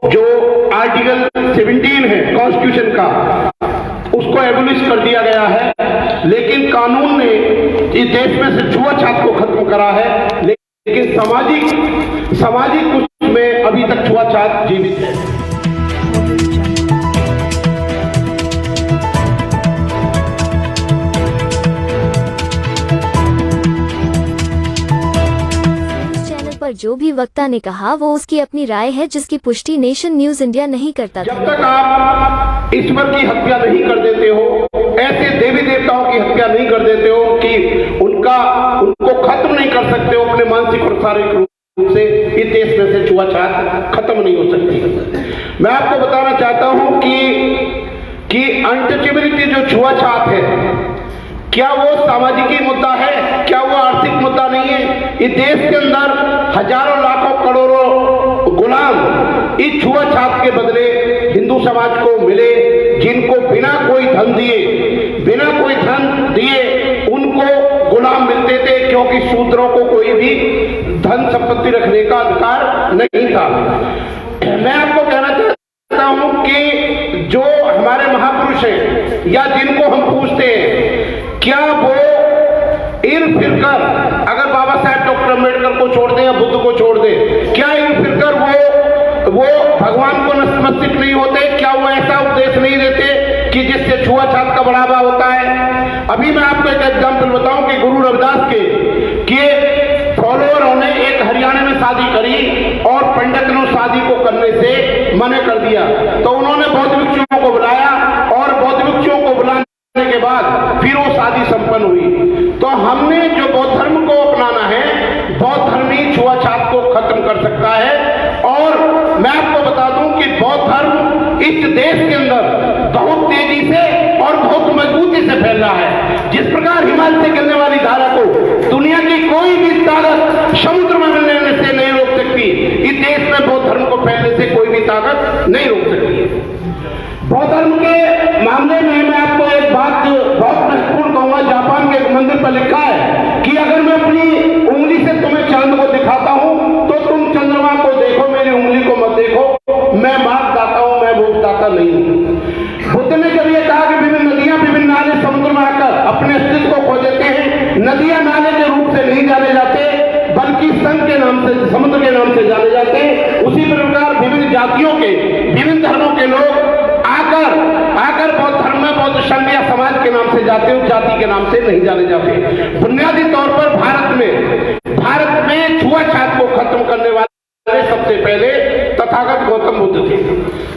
जो आर्टिकल 17 है कॉन्स्टिट्यूशन का, उसको एबोलिश कर दिया गया है, लेकिन कानून ने इस देश में से छुआछूत को खत्म करा है, लेकिन सामाजिक उसमें अभी तक छुआछूत जीवित है। पर जो भी वक्ता ने कहा वो उसकी अपनी राय है, जिसकी पुष्टि नेशन न्यूज इंडिया नहीं करता। जब तक आप ईश्वर की हत्या नहीं कर देते हो, ऐसे देवी देवताओं की हत्या नहीं कर देते हो कि उनको खत्म नहीं कर सकते हो अपने मानसिक और शारीरिक रूप से, इस देश में से छुआछूत खत्म नहीं हो सकती। मैं आपको बताना चाहता हूं कि अनटचेबिलिटी जो छुआछूत है, क्या वो सामाजिक मुद्दा है? क्या वो आर्थिक मुद्दा नहीं है? इस देश के अंदर हजारों लाखों करोड़ों गुलाम इस छुआछूत के बदले हिंदू समाज को मिले, जिनको बिना कोई धन दिए उनको गुलाम मिलते थे, क्योंकि शूद्रों को कोई भी धन संपत्ति रखने का अधिकार नहीं था। मैं आपको कहना चाहता हूं कि जो हमारे महापुरुष हैं या जिनको हम पूछते हैं, क्या वो इर फिरकर, अगर बाबा साहेब डॉक्टर अम्बेडकर को छोड़ दें या बुद्ध को छोड़ दें, क्या इर फिरकर वो भगवान को नतमस्तक नहीं होते? क्या वो ऐसा उपदेश नहीं देते कि जिससे छुआछूत का बढ़ावा होता है? अभी मैं आपको एक एग्जाम्पल बताऊं कि गुरु रविदास के फॉलोअरों ने एक हरियाणा में शादी करी और पंडित ने शादी को करने से मना कर दिया, तो उन्होंने बौद्ध भिक्षुओं को बुलाया और बौद्ध भिक्षुओं को बुलाने के बाद फिर वो शादी संपन्न हुई। तो हमने जो बौद्ध धर्म को अपनाना है, बौद्ध धर्म ही छुआछूत को खत्म कर सकता है। और मैं आपको बता दूं कि बौद्ध धर्म इस देश के अंदर बहुत तेजी से और बहुत मजबूती से फैल रहा है। जिस प्रकार हिमालय से गिरने वाली धारा को दुनिया की कोई भी ताकत समुद्र में मिलने से नहीं रोक सकती, इस देश में बौद्ध धर्म को फैलने से कोई भी ताकत नहीं रोक सकती। बौद्ध धर्म के मामले में मैं आपको एक बात बहुत महत्वपूर्ण कहूंगा। जापान के एक मंदिर पर लिखा है कि अगर मैं अपनी उंगली से तुम्हें चांद को दिखाता हूं तो तुम चंद्रमा को देखो, मेरी उंगली को मत देखो। मैं मार्ग दाता हूं, मैं भोगदाता नहीं हूं। बुद्ध ने जब ये कहा कि विभिन्न नदियां विभिन्न नाले समुद्र में आकर अपने अस्तित्व को खो देते हैं, नदियां नाले के रूप से नहीं जाने जाते बल्कि संघ के नाम से, समुद्र के नाम से जाने जाते हैं, उसी प्रकार विभिन्न जातियों के, विभिन्न धर्मों के लोग आकर बौद्ध धर्म में बौद्ध संघ या समाज के नाम से जाते हैं, जाति के नाम से नहीं जाने जाते। बुनियादी तौर पर भारत में छुआछूत को खत्म करने वाले सबसे पहले तथागत गौतम बुद्ध थे।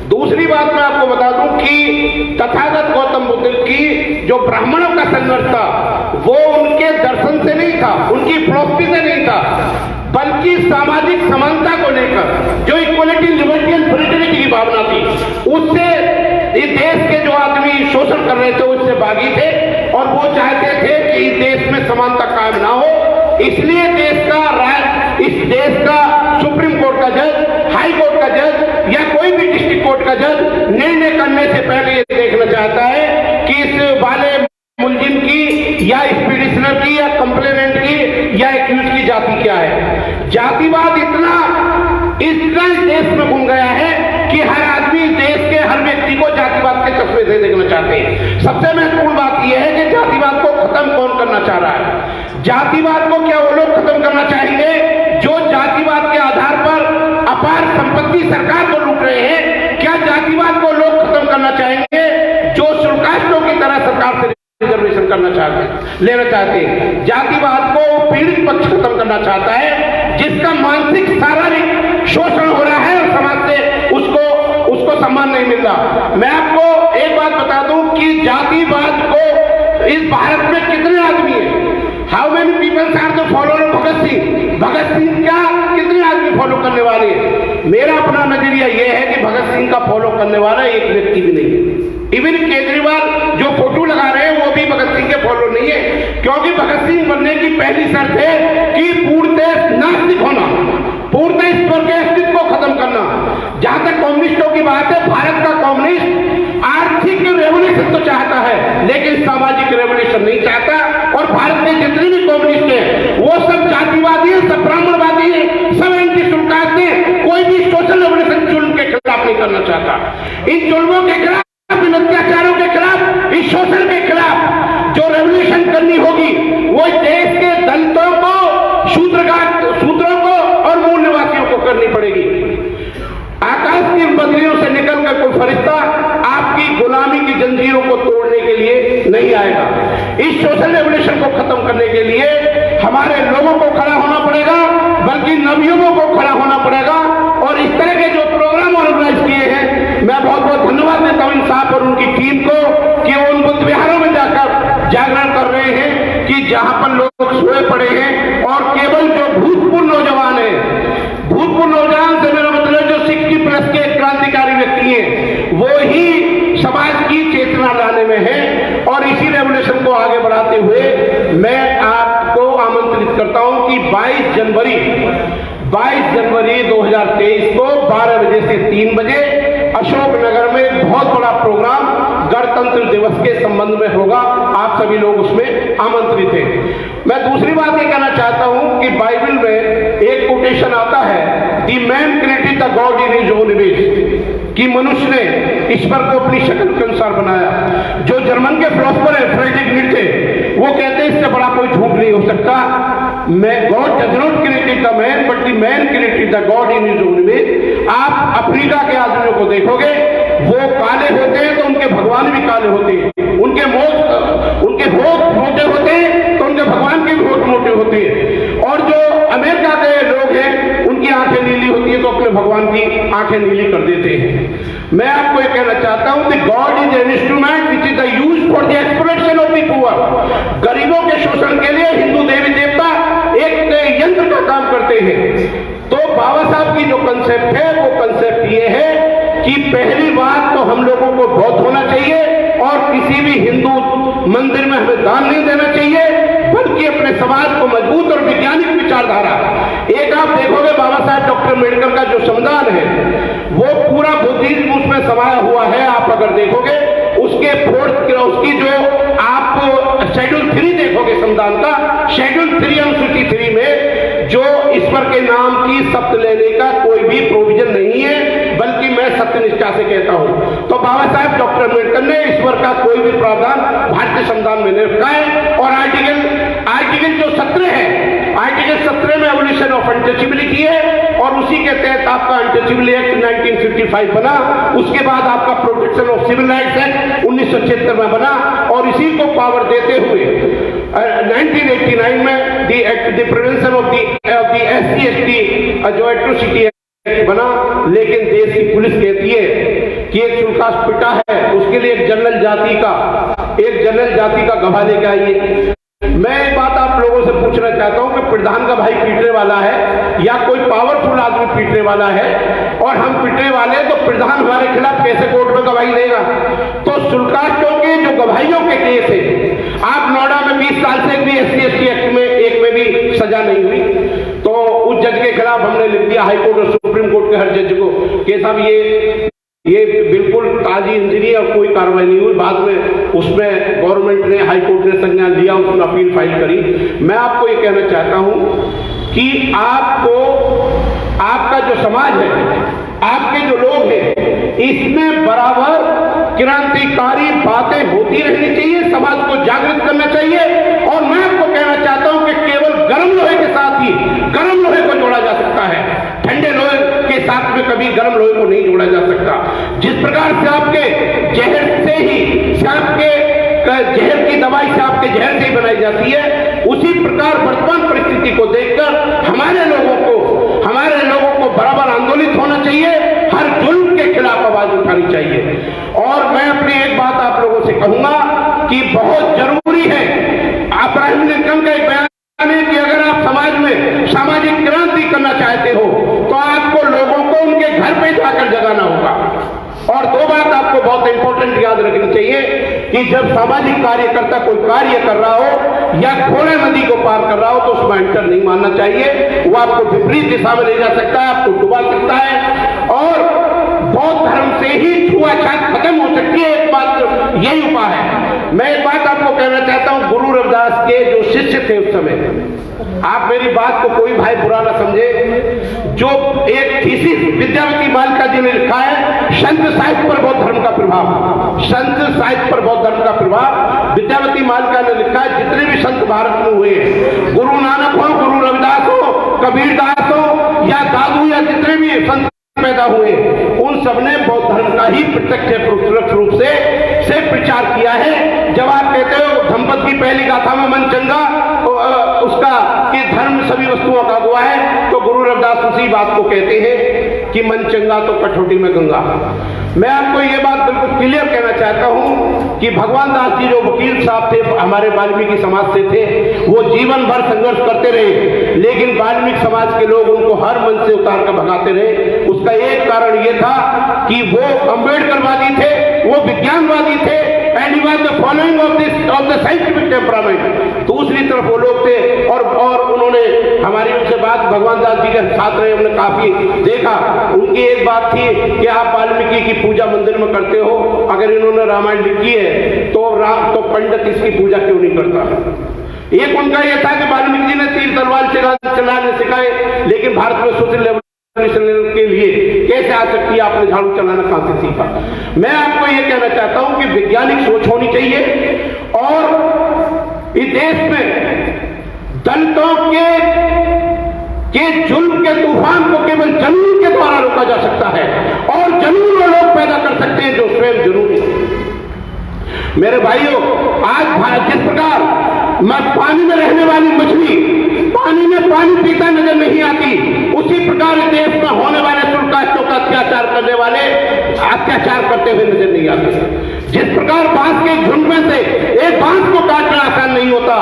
दूसरी बात मैं आपको बता दूं कि तथागत गौतम बुद्ध की जो ब्राह्मणों का संघर्ष था, वो उनके दर्शन से नहीं था, उनकी फिलॉसफी से नहीं था, बल्कि सामाजिक समानता को लेकर जो इक्वलिटी, लिबर्टी एंड फ्रेटर्निटी की भावना थी, उससे इस देश के जो आदमी शोषण कर रहे थे उससे बागी थे और वो चाहते थे कि इस देश में समानता कायम ना हो। इसलिए इस देश का सुप्रीम कोर्ट का जज, हाई कोर्ट का जज या कोई भी डिस्ट्रिक्ट कोर्ट का जज निर्णय करने से पहले ये देखना चाहता है कि इस वाले मुलजिम की या एक्सपीडिशनर की या कंप्लेनेंट की या एक्यूज की जाति क्या है। जातिवाद इतना इस देश में घुम गया है कि हर आदमी, देश के हर व्यक्ति को जातिवाद के चश्मे से देखना चाहते हैं। सबसे महत्वपूर्ण बात यह है कि जातिवाद को खत्म कौन करना चाह रहा है? जातिवाद को क्या वो लोग खत्म करना चाहेंगे जो जातिवाद के आधार पर अपार संपत्ति सरकार को लूट रहे हैं? क्या जातिवाद को लोग खत्म करना चाहेंगे जो शुल्काष्टों की तरह सरकार से रिजर्वेशन लेना चाहते हैं? जातिवाद को पीड़ित पक्ष खत्म करना चाहता है, जिसका मानसिक शारीरिक शोषण हो रहा है और समाज से उसको सम्मान नहीं मिल रहा। मैं आपको एक बात बता दूं कि जातिवाद को इस भारत में कितने आदमी हैं? How many peoples are the follower of Bhagat Singh? Bhagat Singh क्या कितने आदमी फॉलो करने वाले हैं? मेरा अपना नजरिया यह है कि भगत सिंह का फॉलो करने वाला एक व्यक्ति भी नहीं है। इवन केजरीवाल जो फोटो लगा रहे हैं वो भी भगत सिंह के फॉलो नहीं है, क्योंकि भगत सिंह बनने की पहली शर्त है कि पूर्णतः नास्तिक होना, पूर्णतः ईश्वर के अस्तित्व को खत्म करना। जहां तक कम्युनिस्टों की बात है, भारत का कम्युनिस्ट आर्थिक रेवोल्यूशन तो चाहता है लेकिन सामाजिक रेवोल्यूशन नहीं चाहता। और भारत में जितने भी कम्युनिस्ट हैं वो सब जातिवादी है, सब ब्राह्मणवादी है, सब एंटी शुल्कास्ट है, कोई भी सोशल रेवोल्यूशन के खिलाफ इस सोशल रेवोल्यूशन को खत्म करने के लिए हमारे लोगों को खड़ा होना पड़ेगा, बल्कि नवयुवकों को खड़ा होना पड़ेगा। और इस तरह के जो प्रोग्राम ऑर्गेनाइज किए हैं, मैं बहुत बहुत धन्यवाद देता हूं इन साहब और उनकी टीम को कि वो उन बुद्ध विहारों में जाकर जागरण कर रहे हैं कि जहां पर लोग सोए पड़े हैं और केवल जो भूतपूर्व नौजवान है, भूतपूर्व नौजवान से मेरा मतलब जो 60+ के क्रांतिकारी व्यक्ति हैं, वो ही समाज की चेतना लाने में है। और इसी रेवोल्यूशन को आगे बढ़ाते हुए मैं आपको आमंत्रित करता हूं कि 22 जनवरी 2023 को 12 बजे से 3 बजे अशोकनगर में एक बहुत बड़ा प्रोग्राम गणतंत्र दिवस के संबंध में होगा। आप सभी लोग उसमें आमंत्रित हैं। मैं दूसरी बात ये कहना चाहता हूं कि बाइबल में एक कोटेशन आता है, the man created the God in his own image, कि मनुष्य ने ईश्वर को अपनी शक्ल के अनुसार बनाया। जो जर्मन के फिलोसोफर है फ्रेडरिक नीत्शे, वो कहते हैं इससे बड़ा कोई झूठ नहीं हो सकता। God does not created the man but the man created the God in his own image. आप अफ्रीका के आदमियों को देखोगे, वो काले होते हैं तो उनके भगवान भी काले होते हैं, उनके होठ मोटे होते हैं तो उनके भगवान के भी होठ मोटे होते हैं। और जो अमेरिका के लोग हैं, उनकी आंखें नीली होती है तो अपने भगवान की आंखें नीली कर देते हैं। मैं आपको ये कहना चाहता हूं कि God is an instrument which is the use for the exploitation of the poor. गरीबों के शोषण के लिए हिंदू देवी देवता एक यंत्र का काम करते हैं। तो बाबा साहब की जो कंसेप्ट है, वो कंसेप्ट ये है कि पहली बात तो हम लोगों को बौद्ध होना चाहिए और किसी भी हिंदू मंदिर में हमें दान नहीं देना चाहिए, बल्कि अपने समाज को मजबूत और वैज्ञानिक विचारधारा। एक आप देखोगे बाबा साहब डॉक्टर अम्बेडकर का जो संविधान है, वो पूरा बुद्धिज्म उसमें समाया हुआ है। आप अगर देखोगे उसके उसकी जो आप शेड्यूल 3 देखोगे संविधान का, शेड्यूल 3 अनुसूची 3 में जो ईश्वर के नाम की शपथ लेने का कोई भी प्रोविजन नहीं है, बल्कि मैं सत्यनिष्ठा से कहता हूं। तो बाबा साहब डॉक्टर अम्बेडकर ने ईश्वर का कोई भी प्रावधान भारतीय संविधान में नहीं रखा है। और आर्टिकल जो 17 है, आर्टिकल 17 में एवोल्यूशन ऑफ अनटचेबिलिटी है और उसी के तहत आपका अनटचेबिलिटी एक्ट 1955 बना। उसके बाद आपका protection of civil rights act 1976 में बना और इसी को पावर देते हुए 1989 में the prevention of the SC/ST जो एट्रोसिटी एक्ट बना। लेकिन देश की पुलिस कहती है कि एक सुल्कास पिटा है, उसके लिए एक जनरल जाति का गवाह लेके आइए। मैं एक बात आप लोगों से पूछना चाहता हूं कि प्रधान का भाई पीटने वाला है या कोई पावरफुल आदमी पीटने वाला है और हम पीटने वाले, तो प्रधान हमारे खिलाफ कैसे कोर्ट में गवाही देगा? तो सुल्कास के जो गवाहियों के केस है, आप नोएडा में 20 साल से भी SC/ST एक्ट में एक में भी सजा नहीं हुई, तो उस जज के खिलाफ हमने लिख दिया हाईकोर्ट और सुप्रीम कोर्ट के हर जज को कि साहब ये बिल्कुल ताजी इंजरी और कोई कार्रवाई नहीं हुई। बाद में उसमें गवर्नमेंट ने, हाई कोर्ट ने संज्ञान लिया, उसमें अपील फाइल करी। मैं आपको ये कहना चाहता हूं कि आपका जो समाज है, आपके जो लोग हैं, इसमें बराबर क्रांतिकारी बातें होती रहनी चाहिए, समाज को जागृत करना चाहिए। और मैं आपको कहना चाहता हूं कि केवल गर्म लोहे के साथ ही गर्म लोहे को जोड़ा जा सकता है, ठंडे लोहे के साथ में कभी गर्म लोहे को नहीं जोड़ा जा सकता। जिस प्रकार से आपके जहर से ही जहर की दवाई से आपके जहर से ही बनाई जाती है, उसी प्रकार वर्तमान परिस्थिति को देखकर हमारे लोगों को बराबर आंदोलित होना चाहिए, हर जुल्म के खिलाफ आवाज उठानी चाहिए। और मैं अपनी एक बात आप लोगों से कहूंगा कि बहुत जरूरी है, अब्राहम लिंकन का एक बयान है कि अगर आप समाज में सामाजिक क्रांति करना चाहते हो तो आपको लोगों को उनके घर पे जाकर जगाना होगा। और 2 बात आपको बहुत इंपॉर्टेंट याद रखनी चाहिए कि जब सामाजिक कार्यकर्ता कोई कार्य कर रहा हो या घोड़े नदी को पार कर रहा हो तो उसमें एंटर नहीं मानना चाहिए। वो आपको विपरीत दिशा में ले जा सकता है, आपको डुबा सकता है और बौद्ध धर्म से ही छुआछूत खत्म हो सकती है। एकमात्र यही उपाय है। मैं एक बात आपको कहना चाहता हूं, गुरु रविदास के जो शिष्य थे उस समय, आप मेरी बात को कोई भाई बुरा ना समझे, जो एक थीसिस विद्यावती मालिका जी ने लिखा है, संत साहित्य पर बौद्ध धर्म का प्रभाव, संत साहित्य पर बौद्ध धर्म का प्रभाव विद्यावती मालिका ने लिखा है। जितने भी संत भारत में हुए, गुरु नानक हो, गुरु रविदास हो, कबीरदास हो या दादू या जितने भी संत पैदा हुए उन सबने बौद्ध धर्म का ही प्रत्यक्ष रूप से प्रचार किया है। जब आप कहते हो धम्पद की पहली गाथा में मन चंगा उसका कि धर्म सभी वस्तुओं का हुआ है, तो गुरु रविदास उसी बात को कहते हैं कि मन चंगा तो कठौती में गंगा। मैं आपको ये बात बिल्कुल क्लियर कहना चाहता हूं कि भगवान दास जी जो वकील साहब थे, हमारे वाल्मीकि समाज से थे, वो जीवन भर संघर्ष करते रहे, लेकिन वाल्मीकि समाज के लोग उनको हर मन से उतार कर भगाते रहे। उसका एक कारण ये था कि वो अम्बेडकरवादी थे, वो विज्ञानवादी थे, and he was the following of the scientific temperament. दूसरी तरफ वो लोग थे और उन्होंने हमारी उनसे बात, भगवान दास जी के साथ रहे, उन्होंने काफी देखा। उनकी एक बात थी कि आप वाल्मीकि की पूजा मंदिर में करते हो, अगर इन्होंने रामायण लिखी है तो पंडित इसकी पूजा क्यों नहीं करता। एक उनका यह था कि वाल्मीकि जी ने तीर तलवार चलाने सिखाए, लेकिन भारत में सोशल के लिए कैसे आ सकती है, आपने झाड़ू चलाना कहां से सीखा। मैं आपको यह कहना चाहता हूं कि वैज्ञानिक सोच होनी चाहिए और इस देश में दलितों के जुल्म के तूफान को केवल जमीन के द्वारा रोका जा सकता है और जमीन में लोग पैदा कर सकते हैं जो स्वयं जरूरी है। मेरे भाइयों, आज जिस प्रकार पानी में रहने वाली मछली पानी में पानी पीता नजर नहीं आती, उसी प्रकार देश में होने वाले शुल्काष्टों का अत्याचार करने वाले अत्याचार करते हुए नजर नहीं आते। जिस प्रकार बांस के झुंड में से एक बांस को काटना आसान नहीं होता,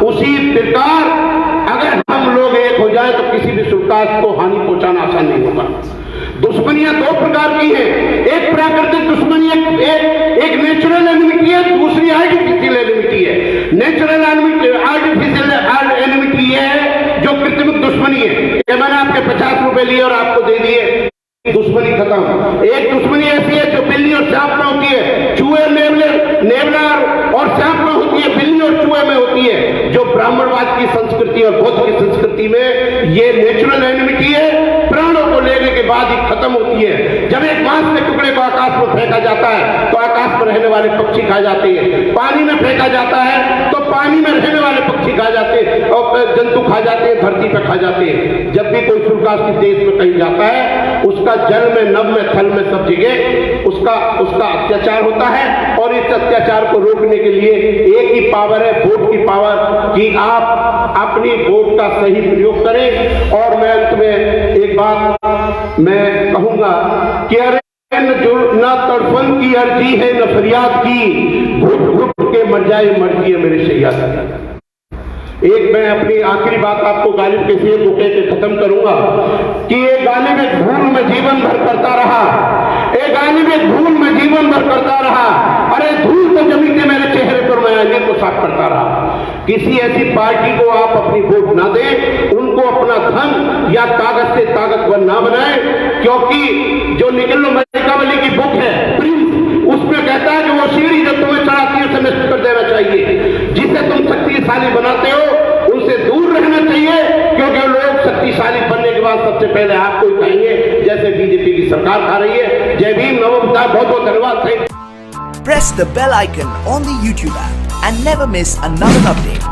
उसी प्रकार अगर हम लोग एक हो जाए तो किसी भी शुल्काष्ट को हानि पहुंचाना आसान नहीं होगा। दुश्मनियां दो प्रकार की हैं, एक प्राकृतिक दुश्मनी एक नेचुरल एनिमिटी है, दूसरी आर्टिफिशियल एनिमिटी है। नेचुरल आर्टिफिशियल एनिमिटी है जो कृत्रिम दुश्मनी है कि मैंने आपके 50 रुपए लिए और आपको दे दिए, दुश्मनी खत्म। एक दुश्मनी ऐसी है जो बिल्ली और सांप में होती है, चूहे नेवलार और सांप में होती है, बिल्ली और चूहे में होती है। जो ब्राह्मणवाद की संस्कृति और बौद्ध की संस्कृति में ये नेचुरल एनिमिटी है, प्राणों को लेने के बाद ही खत्म होती है। जब एक बांस के टुकड़े को आकाश में फेंका जाता है तो आकाश में रहने वाले पक्षी खा जाते हैं, पानी में फेंका जाता है तो पानी में रहने वाले पक्षी खा जाते हैं और जंतु खा जाते हैं, धरती पर खा जाते हैं। जब भी कोई शुल्काष्ट किसी देश में कहीं जाता है, उसका जल में, नभ में, थल में, सब जगह उसका अत्याचार होता है और इस अत्याचार को रोकने के लिए एक ही पावर है, वोट की पावर, कि आप अपनी वोट का सही प्रयोग करें। और मैं अंत में एक बात मैं कहूंगा कि अरे न तड़फन की अर्जी है न फरियाद की, घुट घुट के मर जाए मर्जी है मेरे शैयाद। एक मैं अपनी आखिरी बात आपको गालिब के शेर को कह के खत्म करूंगा कि ये गालिब एक धूल में जीवन भर करता रहा, एक गालिब एक धूल में जीवन भर करता रहा, अरे धूल तो जमी के मेरे चेहरे पर मैं आईने को साफ करता रहा। किसी ऐसी पार्टी को आप अपनी वोट ना दें, उनको अपना धन या कागज से ताकतवर ना बनाए, क्योंकि जो निकलो मैकावली की बुक है प्रिंस, उसमें कहता है कि वो सीढ़ी जब तुम्हें चढ़ाती है उसे नष्ट कर देना चाहिए। जिसे तुम शक्तिशाली बनाते हो उनसे दूर रहना चाहिए, क्योंकि लोग शक्तिशाली बनने के बाद सबसे पहले आपको ही खाएंगे, जैसे बीजेपी की सरकार खा रही है। जय भीम, नमो बुद्धाय, बहुत बहुत धन्यवाद। Press the bell icon on the YouTube app and never miss another update.